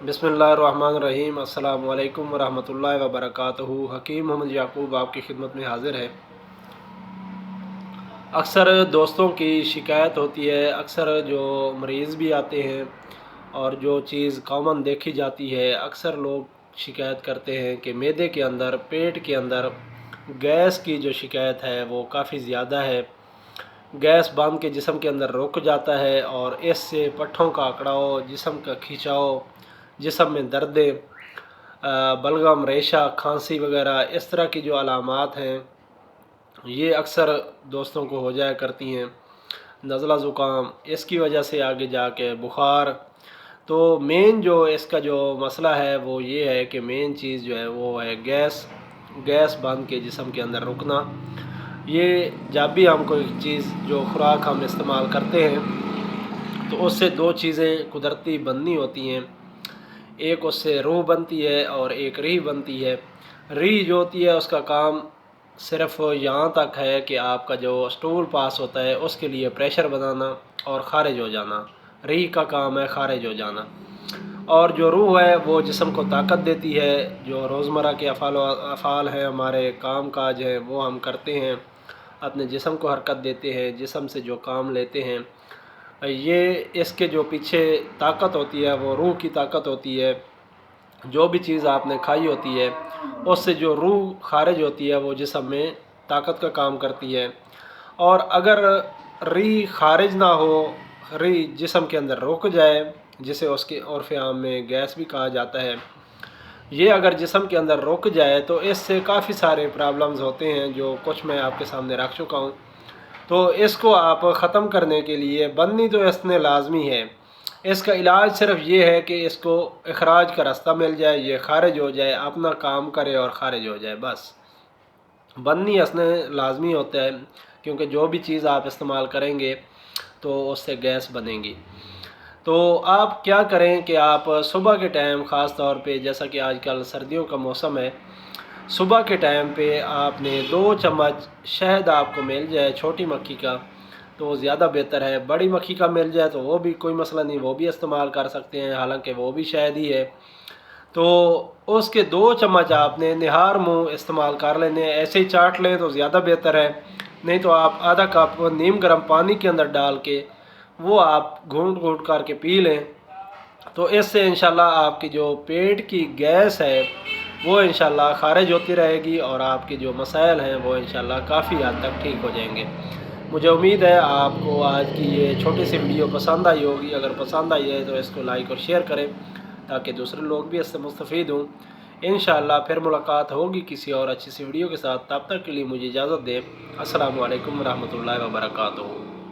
बिस्मिल्लाहिर्रहमानिर्रहीम। अस्सलामु अलैकुम वरहमतुल्लाहि वबरकातुहू। हकीम मोहम्मद याकूब आपकी खिदमत में हाज़िर है। अक्सर दोस्तों की शिकायत होती है, अक्सर जो मरीज़ भी आते हैं और जो चीज़ कॉमन देखी जाती है, अक्सर लोग शिकायत करते हैं कि मैदे के अंदर, पेट के अंदर गैस की जो शिकायत है वो काफ़ी ज़्यादा है। गैस बांध के जिस्म के अंदर रुक जाता है और इससे पट्ठों का अकड़ाव, जिस्म का खिंचाव, जिस्म में दर्दें, बलगम, रेशा, खांसी वगैरह इस तरह की जो अलामात हैं ये अक्सर दोस्तों को हो जाया करती हैं। नज़ला ज़ुकाम, इसकी वजह से आगे जाके बुखार। तो मेन जो इसका जो मसला है वो ये है कि मेन चीज़ जो है वो है गैस बांध के जिस्म के अंदर रुकना। ये जब भी हम कोई चीज़ जो खुराक हम इस्तेमाल करते हैं तो उससे दो चीज़ें कुदरती बननी होती हैं। एक उससे रूह बनती है और एक रीह बनती है। रीह जो होती है उसका काम सिर्फ़ यहाँ तक है कि आपका जो स्टूल पास होता है उसके लिए प्रेशर बनाना और ख़ारिज हो जाना। रीह का काम है ख़ारिज हो जाना। और जो रूह है वो जिस्म को ताकत देती है। जो रोज़मर्रा के अफ़ाल हैं, हमारे काम काज हैं, वो हम करते हैं, अपने जिस्म को हरकत देते हैं, जिस्म से जो काम लेते हैं, ये इसके जो पीछे ताकत होती है वो रूह की ताकत होती है। जो भी चीज़ आपने खाई होती है उससे जो रूह खारिज होती है वो जिस्म में ताकत का काम करती है। और अगर री खारिज ना हो, री जिस्म के अंदर रुक जाए, जिसे उसके उर्फ़ आम में गैस भी कहा जाता है, ये अगर जिस्म के अंदर रुक जाए तो इससे काफ़ी सारे प्रॉब्लम्स होते हैं जो कुछ मैं आपके सामने रख चुका हूँ। तो इसको आप ख़त्म करने के लिए बननी तो इसने लाजमी है। इसका इलाज सिर्फ ये है कि इसको अखराज का रास्ता मिल जाए, ये खारिज हो जाए, अपना काम करे और ख़ारिज हो जाए, बस। बननी इसने लाजमी होता है क्योंकि जो भी चीज़ आप इस्तेमाल करेंगे तो उससे गैस बनेगी। तो आप क्या करें कि आप सुबह के टाइम ख़ास तौर पे, जैसा कि आजकल सर्दियों का मौसम है, सुबह के टाइम पे आपने 2 चम्मच शहद आपको मिल जाए छोटी मक्खी का तो ज़्यादा बेहतर है। बड़ी मक्खी का मिल जाए तो वो भी कोई मसला नहीं, वो भी इस्तेमाल कर सकते हैं, हालांकि वो भी शहद ही है। तो उसके 2 चम्मच आपने निहार मुँह इस्तेमाल कर लेने। ऐसे ही चाट लें तो ज़्यादा बेहतर है, नहीं तो आप आधा कप नीम गर्म पानी के अंदर डाल के वो आप घूंट घूंट करके पी लें। तो इससे इंशाल्लाह आपकी जो पेट की गैस है वो इंशाल्लाह ख़ारिज होती रहेगी और आपके जो मसाइल हैं वो इंशाल्लाह काफ़ी हद तक ठीक हो जाएंगे। मुझे उम्मीद है आपको आज की ये छोटी सी वीडियो पसंद आई होगी। अगर पसंद आई है तो इसको लाइक और शेयर करें ताकि दूसरे लोग भी इससे मुस्तफ़ीद हों। इंशाल्लाह फिर मुलाकात होगी किसी और अच्छी सी वीडियो के साथ। तब तक के लिए मुझे इजाज़त दें। अस्सलामु अलैकुम रहमतुल्लाहि व बरकातुहू।